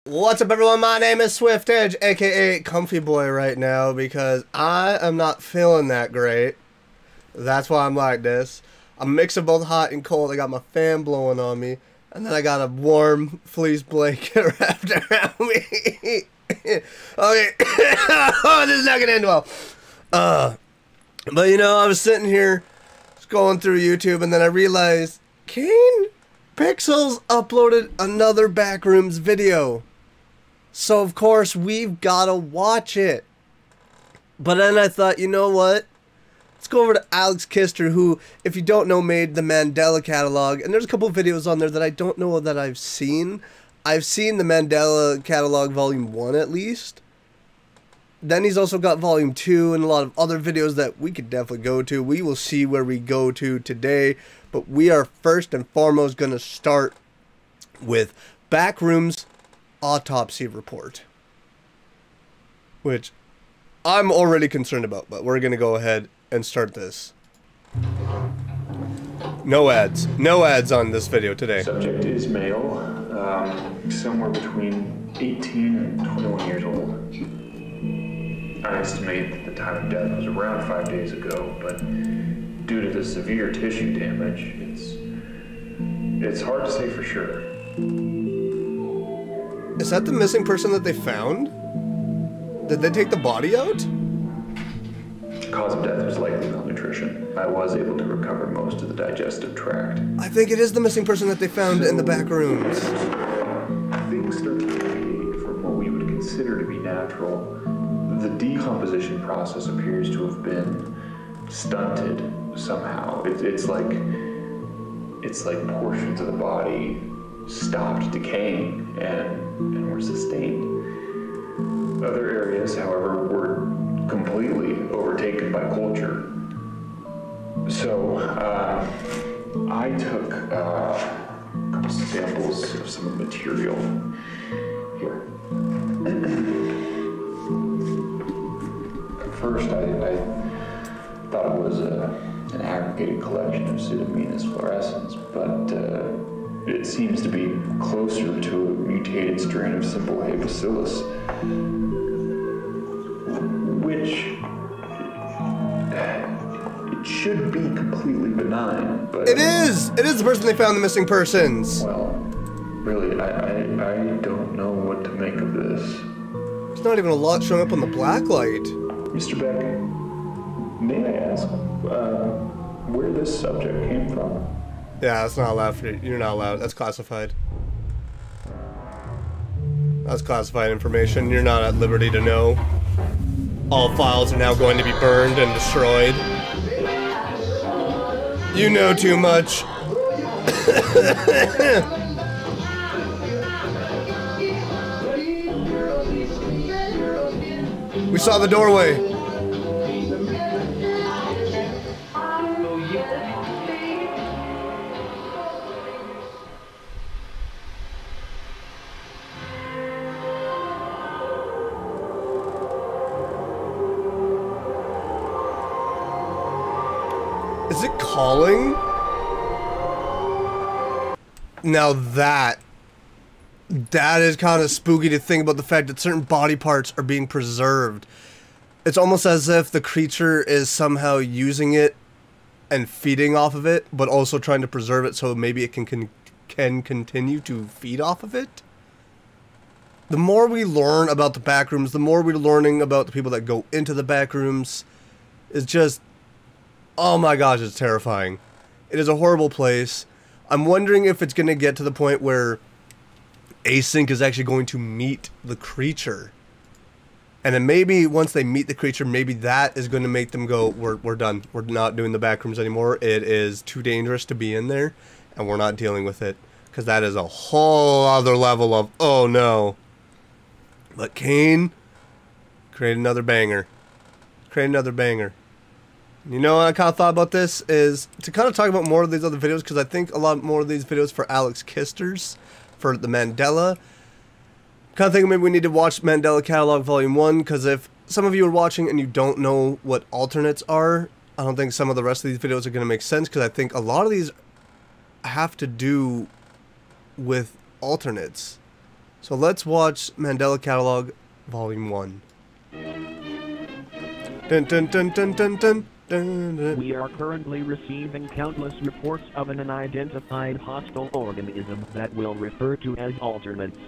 What's up, everyone? My name is Swift Edge, aka Comfy Boy, right now because I am not feeling that great. That's why I'm like this. I'm mixing both hot and cold. I got my fan blowing on me, and then I got a warm fleece blanket wrapped around me. Okay, oh, this is not gonna end well. But you know, I was sitting here scrolling through YouTube, and then I realized Kane Pixels uploaded another Backrooms video. So, of course, we've got to watch it. But then I thought, you know what? Let's go over to Alex Kister, who, if you don't know, made the Mandela catalog. And there's a couple videos on there that I don't know that I've seen. I've seen the Mandela catalog volume 1 at least. Then he's also got volume 2 and a lot of other videos that we could definitely go to. We will see where we go to today. But we are first and foremost going to start with Backrooms autopsy report, which I'm already concerned about, but we're going to go ahead and start this. No ads. No ads on this video today. Subject is male, somewhere between 18 and 21 years old. I estimate that the time of death was around 5 days ago, but due to the severe tissue damage, it's hard to say for sure. Is that the missing person that they found? Did they take the body out? Cause of death was likely malnutrition. I was able to recover most of the digestive tract. I think it is the missing person that they found in the back rooms. Things start to deviate from what we would consider to be natural. The decomposition process appears to have been stunted somehow. It's like portions of the body stopped decaying and were sustained. Other areas, however, were completely overtaken by culture. So I took a couple samples of some of the material here. At first, I thought it was an aggregated collection of Pseudomonas fluorescens, but it seems to be closer to a mutated strain of simple hay bacillus, which it should be completely benign, but It is the person they found the missing persons. Well, really, I don't know what to make of this. There's not even a lot showing up on the blacklight. Mr. Beck, may I ask where this subject came from? Yeah, that's not allowed for you. You're not allowed. That's classified. That's classified information. You're not at liberty to know. All files are now going to be burned and destroyed. You know too much. We saw the doorway. Is it calling? Now that is kind of spooky to think about, the fact that certain body parts are being preserved. It's almost as if the creature is somehow using it and feeding off of it, but also trying to preserve it so maybe it can continue to feed off of it. The more we learn about the Backrooms, the more we're learning about the people that go into the Backrooms. It's just, oh my gosh, it's terrifying. It is a horrible place. I'm wondering if it's going to get to the point where Async is actually going to meet the creature. And then maybe once they meet the creature, maybe that is going to make them go, we're done. We're not doing the Backrooms anymore. It is too dangerous to be in there, and we're not dealing with it. Because that is a whole other level of, oh no. But Kane, create another banger. Create another banger. You know what I kind of thought about this is to kind of talk about more of these other videos, because I think a lot more of these videos for Alex Kisters, for the Mandela. Kind of thinking maybe we need to watch Mandela Catalog Volume 1, because if some of you are watching and you don't know what alternates are, I don't think some of the rest of these videos are going to make sense, because I think a lot of these have to do with alternates. So let's watch Mandela Catalog Volume 1. Dun, dun, dun, dun, dun, dun, dun, dun. We are currently receiving countless reports of an unidentified hostile organism that we'll refer to as alternates.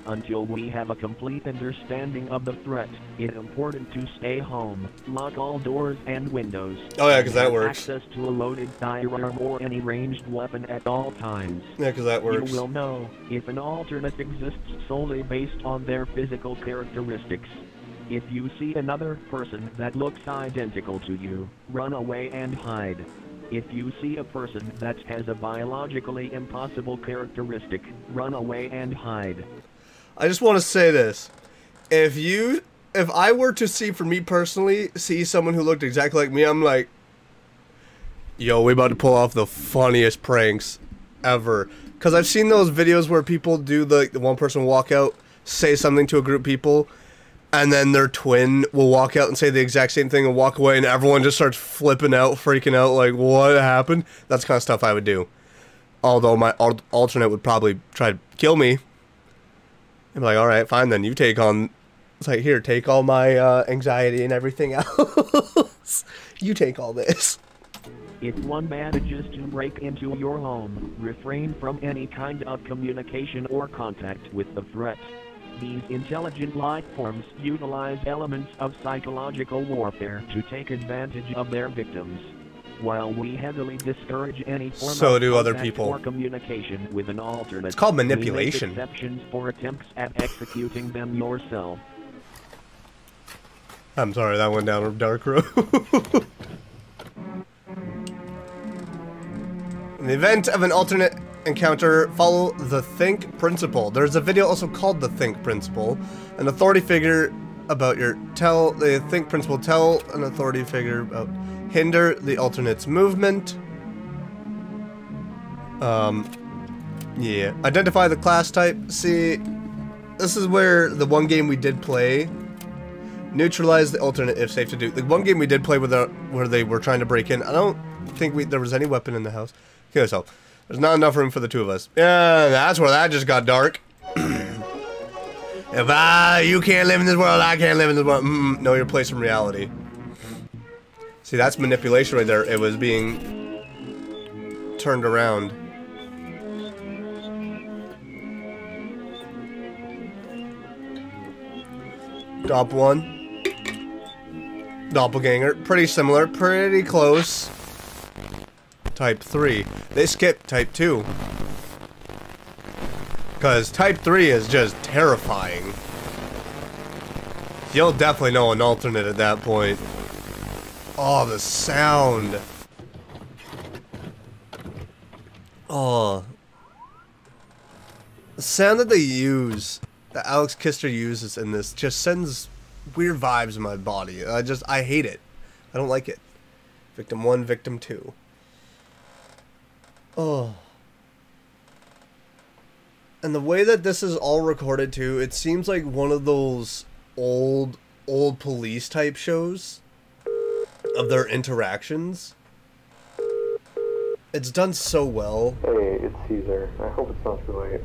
Until we have a complete understanding of the threat, it's important to stay home, lock all doors and windows. Oh yeah, because that have works. access to a loaded firearm or any ranged weapon at all times. Yeah, because that works. You will know if an alternate exists solely based on their physical characteristics. If you see another person that looks identical to you, run away and hide. If you see a person that has a biologically impossible characteristic, run away and hide. I just want to say this. If I were to see, for me personally, see someone who looked exactly like me, I'm like, yo, we about to pull off the funniest pranks ever. Because I've seen those videos where people do the one person walk out, say something to a group of people, and then their twin will walk out and say the exact same thing and walk away, and everyone just starts flipping out, freaking out, like, what happened? That's the kind of stuff I would do. Although my alternate would probably try to kill me. I'm like, alright, fine then, you take on... It's like, here, take all my anxiety and everything else. You take all this. If one manages to break into your home, refrain from any kind of communication or contact with the threat. These intelligent life forms utilize elements of psychological warfare to take advantage of their victims. While we heavily discourage any form So of do other contact people. or communication with an alternate, It's called manipulation. we make exceptions for attempts at executing them yourself. I'm sorry, that went down a dark road. In the event of an alternate encounter, follow the think principle. There's a video also called the think principle. An authority figure about your the think principle, tell an authority figure about hinder the alternate's movement. Yeah. Identify the class type. See, this is where the one game we did play. Neutralize the alternate if safe to do. The one game we did play with where they were trying to break in. I don't think there was any weapon in the house. Okay, so there's not enough room for the two of us. Yeah, that's where that just got dark. If you can't live in this world, I can't live in this world. Know your place in reality. See, that's manipulation right there. It was being turned around. Dop 1. Doppelganger. Pretty similar. Pretty close. Type 3. They skipped Type 2. Because Type 3 is just terrifying. You'll definitely know an alternate at that point. Oh, the sound. Oh. The sound that they use, that Alex Kister uses in this, just sends weird vibes in my body. I hate it. I don't like it. Victim 1, Victim 2. Oh. And the way that this is all recorded too, it seems like one of those old police type shows of their interactions. It's done so well. Hey, it's Caesar. I hope it's not too late.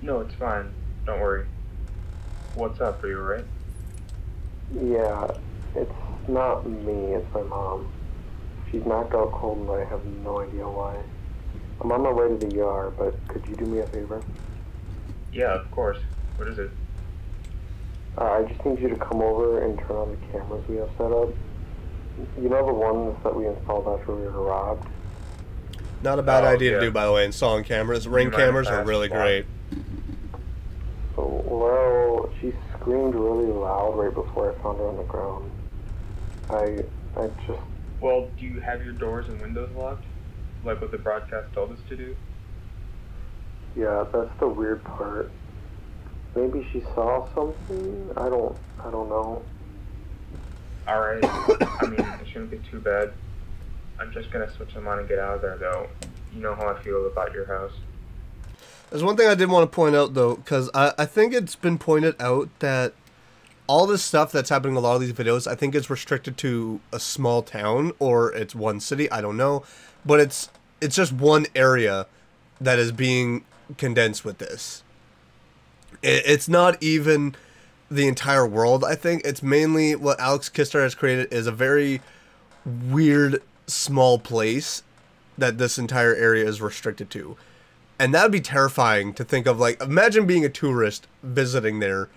No, it's fine. Don't worry. What's up? Are you alright? Yeah, it's not me, it's my mom. She's knocked out cold and I have no idea why. I'm on my way to the ER, but could you do me a favor? Yeah, of course. What is it? I just need you to come over and turn on the cameras we have set up. You know the ones that we installed after we were robbed? Not a bad idea yeah. to do, by the way, installing cameras. Ring cameras are really great. Well, she screamed really loud right before I found her on the ground. I just... Well, do you have your doors and windows locked? Like what the broadcast told us to do? Yeah, that's the weird part. Maybe she saw something? I don't know. Alright. I mean, it shouldn't be too bad. I'm just gonna switch them on and get out of there, though. You know how I feel about your house. There's one thing I did want to point out, though, because I think it's been pointed out that all this stuff that's happening in a lot of these videos, I think it's restricted to a small town, or it's one city, I don't know. But it's just one area that is being condensed with this. It's not even the entire world, I think. It's mainly what Alex Kister has created is a very weird, small place that this entire area is restricted to. And that would be terrifying to think of. Like, imagine being a tourist visiting there,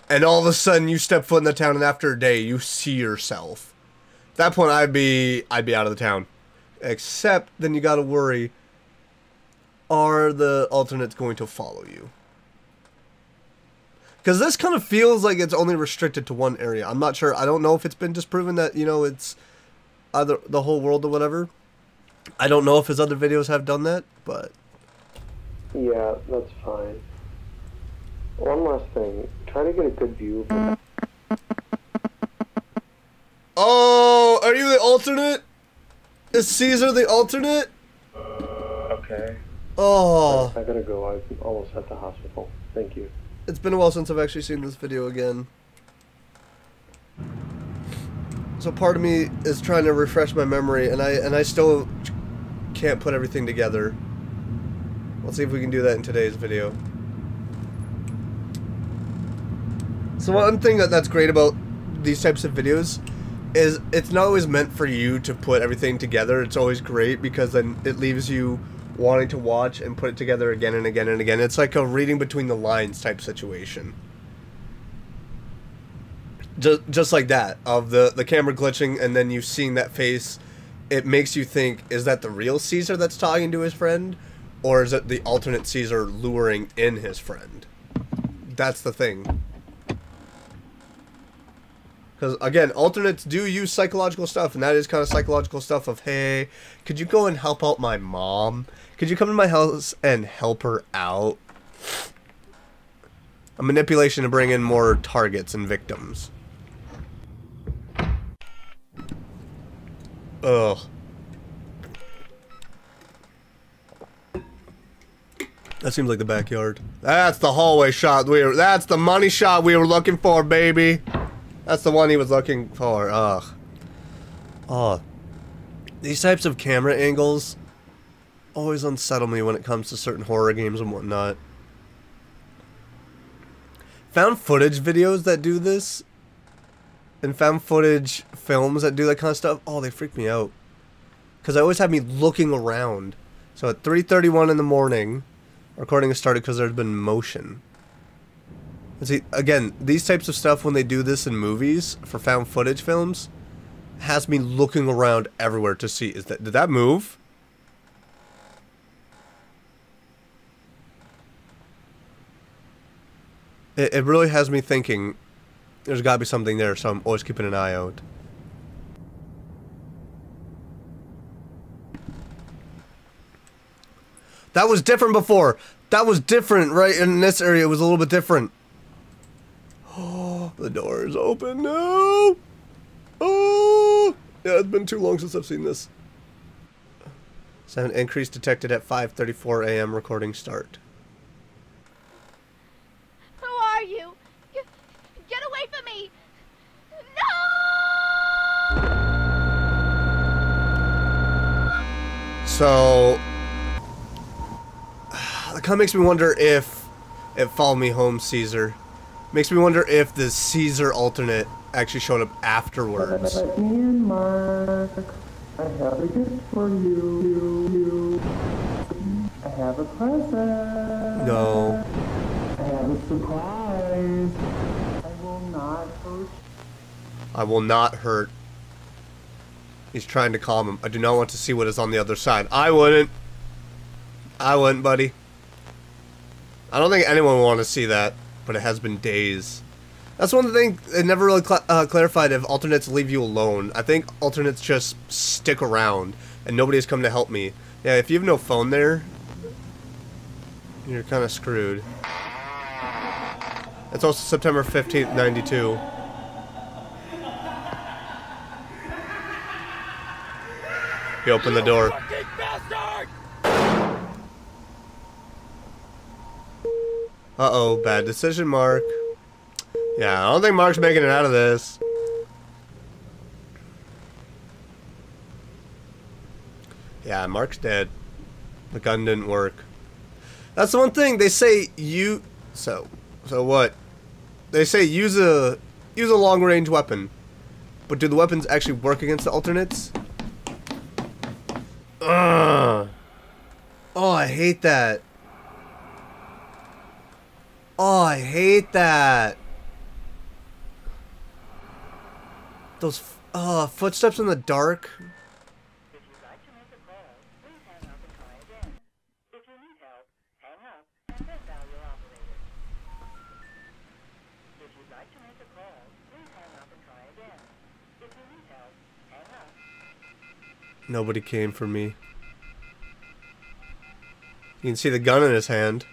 and all of a sudden you step foot in the town, and after a day you see yourself. At that point, I'd be out of the town. Except, then you gotta worry, are the alternates going to follow you? Because this kind of feels like it's only restricted to one area. I'm not sure. I don't know if it's been disproven that, you know, it's either the whole world or whatever. I don't know if his other videos have done that, but... Yeah, that's fine. One last thing. Try to get a good view of it. Oh, are you the alternate? Is Caesar the alternate? Okay. Oh. I gotta go. I'm almost at the hospital. Thank you. It's been a while since I've actually seen this video again. So part of me is trying to refresh my memory, and I still can't put everything together. Let's see if we can do that in today's video. So one thing that's great about these types of videos is it's not always meant for you to put everything together. It's always great because then it leaves you wanting to watch and put it together again and again and again. It's like a reading between the lines type situation. Just like that, of the camera glitching and then you seeing that face, it makes you think, is that the real Caesar that's talking to his friend? Or is it the alternate Caesar luring in his friend? That's the thing. Because, again, alternates do use psychological stuff, and that is kind of psychological stuff of, hey, could you go and help out my mom? Could you come to my house and help her out? A manipulation to bring in more targets and victims. Ugh. That seems like the backyard. That's the hallway shot that's the money shot we were looking for, baby. That's the one he was looking for. Ugh. Oh. These types of camera angles always unsettle me when it comes to certain horror games and whatnot. Found footage videos that do this, and found footage films that do that kind of stuff, oh, they freak me out. Because they always have me looking around. So at 3:31 in the morning, recording has started because there's been motion. And see, again, these types of stuff, when they do this in movies, for found footage films, has me looking around everywhere to see, did that move? It really has me thinking, there's gotta be something there, so I'm always keeping an eye out. That was different before. That was different, right? In this area, it was a little bit different. Oh, the door is open now. Oh, yeah, it's been too long since I've seen this. Sound increase detected at 5:34 a.m. Recording start. Who are you? Get away from me! No! So, that kind of makes me wonder if it followed me home, Caesar. Makes me wonder if the Caesar alternate actually showed up afterwards. Ian, Mark, I have a gift for you. I have a present. No. I have a surprise. I will not hurt. I will not hurt. He's trying to calm him. I do not want to see what is on the other side. I wouldn't. I wouldn't, buddy. I don't think anyone would want to see that. But it has been days. That's one thing it never really clarified if alternates leave you alone. I think alternates just stick around and nobody has come to help me. Yeah, if you have no phone there, you're kind of screwed. It's also September 15th, 92. He opened the door. Uh-oh, bad decision, Mark. Yeah, I don't think Mark's making it out of this. Yeah, Mark's dead. The gun didn't work. That's the one thing. They say So what? They say use a long range weapon, but do the weapons actually work against the alternates? Ugh. Oh, I hate that. Oh, I hate that. Those footsteps in the dark. If you'd like to make a call, please hang up and try again. If you need help, hang up and then dial your operator. If you'd like to make a call, please hang up and try again. If you need help, hang up. Nobody came for me. You can see the gun in his hand.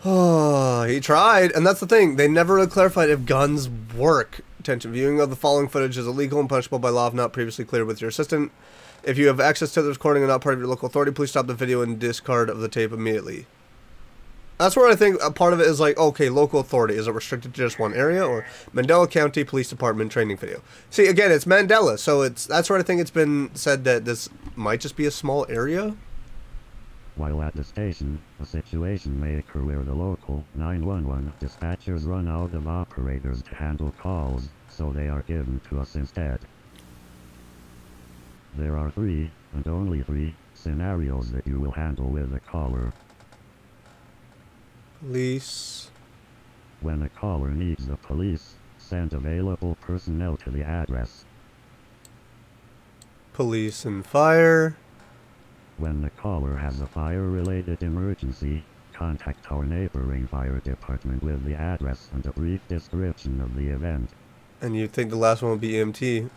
Oh, he tried, and that's the thing. They never really clarified if guns work. Attention, viewing of the following footage is illegal and punishable by law if not previously cleared with your assistant. If you have access to the recording and not part of your local authority, please stop the video and discard of the tape immediately. That's where I think a part of it is like, okay, local authority. Is it restricted to just one area? Or Mandela County Police Department training video? See, again, it's Mandela, so that's where I think it's been said that this might just be a small area. While at the station, a situation may occur where the local 911 dispatchers run out of operators to handle calls, so they are given to us instead. There are 3, and only 3, scenarios that you will handle with a caller. Police. When a caller needs the police, send available personnel to the address. Police and fire. When the caller has a fire-related emergency, contact our neighboring fire department with the address and a brief description of the event. And you'd think the last one would be EMT.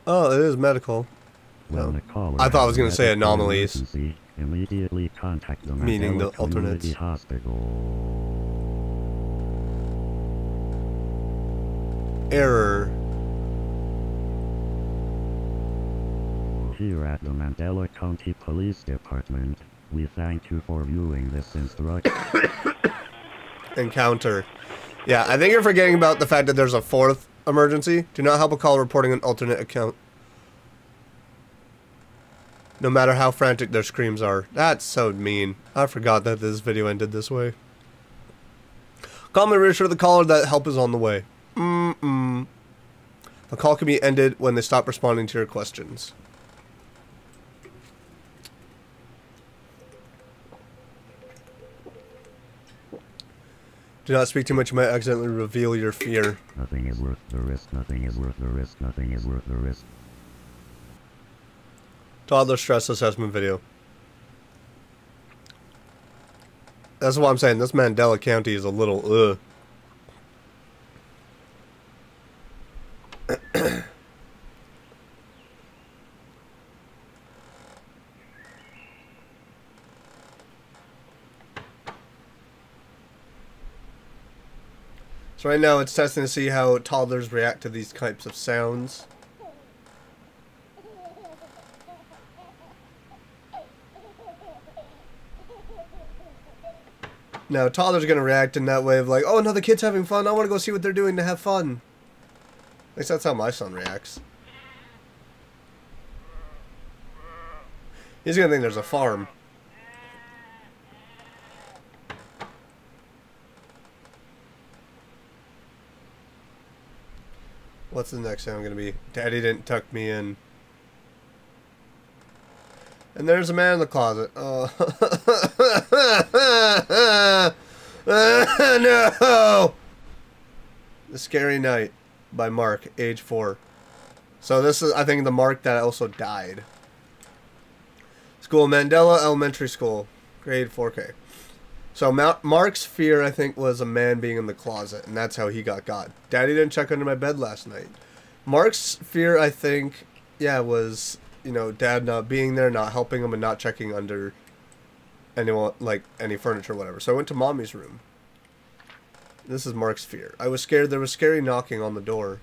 Oh, it is medical. When the caller I thought I was going has to say a medical anomalies. emergency, immediately contact the Meaning Mandela the alternates. Community Hospital. Error. Here at the Mandela County Police Department, we thank you for viewing this instruction. Encounter. Yeah, I think you're forgetting about the fact that there's a 4th emergency. Do not help a call reporting an alternate account. No matter how frantic their screams are. That's so mean. I forgot that this video ended this way. Calmly reassure the caller that help is on the way. The call can be ended when they stop responding to your questions. Do not speak too much, you might accidentally reveal your fear. Nothing is worth the risk, nothing is worth the risk, nothing is worth the risk. Toddler stress assessment video. That's what I'm saying. This Mandela County is a little So right now it's testing to see how toddlers react to these types of sounds. Now toddlers are going to react in that way of like, oh no, the kid's having fun, I want to go see what they're doing to have fun. At least that's how my son reacts. He's going to think there's a farm. What's the next sound going to be? Daddy didn't tuck me in. And there's a man in the closet. Oh. No! The Scary Night by Mark, age 4. So this is, I think, the Mark that also died. School, Mandela Elementary School, grade 4K. So Mark's fear, I think, was a man being in the closet, and that's how he got. Daddy didn't check under my bed last night. Mark's fear, I think, yeah, was, you know, Dad not being there, not helping him, and not checking under anyone, like, any furniture or whatever. So I went to Mommy's room. This is Mark's fear. I was scared. There was scary knocking on the door.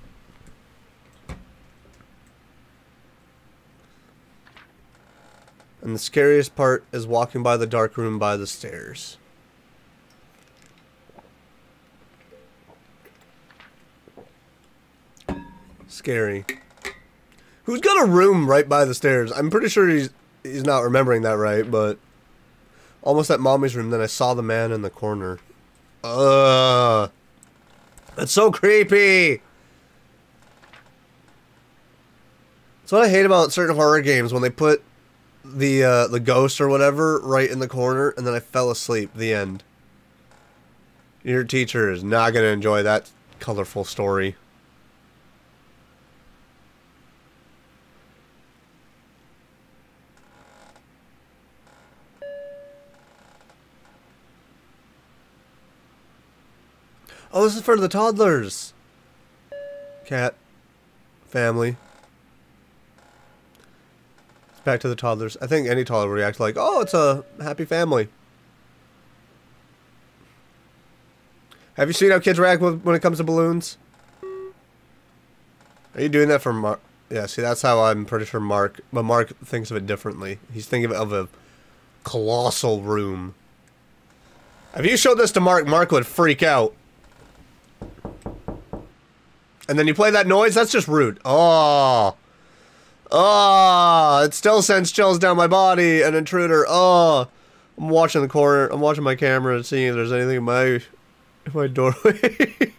And the scariest part is walking by the dark room by the stairs. Scary. Who's got a room right by the stairs? I'm pretty sure he's not remembering that right, but Almost at mommy's room, then I saw the man in the corner. Ugh. That's so creepy! That's what I hate about certain horror games, when they put the ghost or whatever right in the corner, and then I fell asleep. The end. Your teacher is not going to enjoy that colorful story. Oh, this is for the toddlers. Cat. Family. It's back to the toddlers. I think any toddler would react like, oh, it's a happy family. Have you seen how kids react when it comes to balloons? Are you doing that for Mark? Yeah, see, that's how I'm pretty sure Mark... But Mark thinks of it differently. He's thinking of a colossal room. If you showed this to Mark, Mark would freak out. And then you play that noise? That's just rude. Oh. Oh. It still sends chills down my body. An intruder. Oh. I'm watching the corner. I'm watching my camera and seeing if there's anything in my doorway.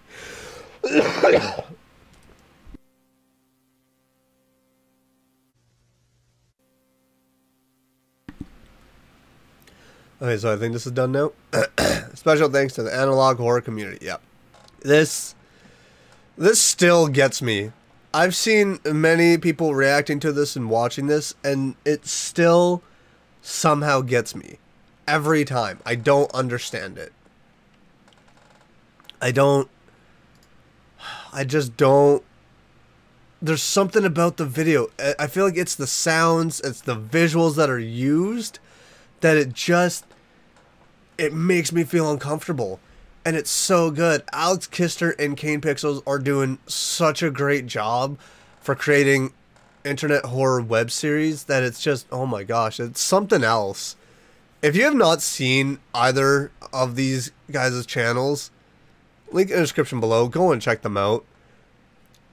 Okay, so I think this is done now. Special thanks to the analog horror community. Yep. This still gets me. I've seen many people reacting to this and watching this, and it still somehow gets me. Every time. I don't understand it. I just don't. There's something about the video. I feel like it's the sounds, it's the visuals that are used, that it makes me feel uncomfortable. And it's so good. Alex Kister and Kane Pixels are doing such a great job for creating internet horror web series that it's just, oh my gosh, it's something else. If you have not seen either of these guys' channels, link in the description below, go and check them out.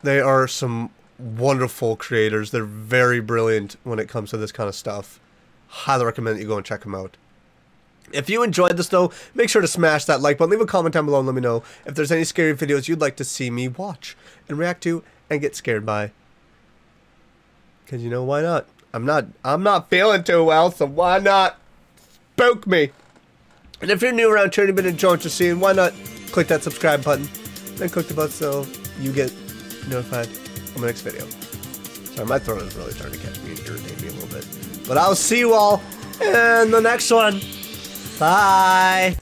They are some wonderful creators. They're very brilliant when it comes to this kind of stuff. Highly recommend that you go and check them out. If you enjoyed this though, make sure to smash that like button. Leave a comment down below and let me know if there's any scary videos you'd like to see me watch and react to and get scared by. Because you know, why not? I'm not feeling too well, so why not spook me? And if you're new around here and you've been enjoying what you're seeing, why not click that subscribe button and click the bell so you get notified on my next video. Sorry, my throat is really starting to catch me and irritate me a little bit. But I'll see you all in the next one. Bye.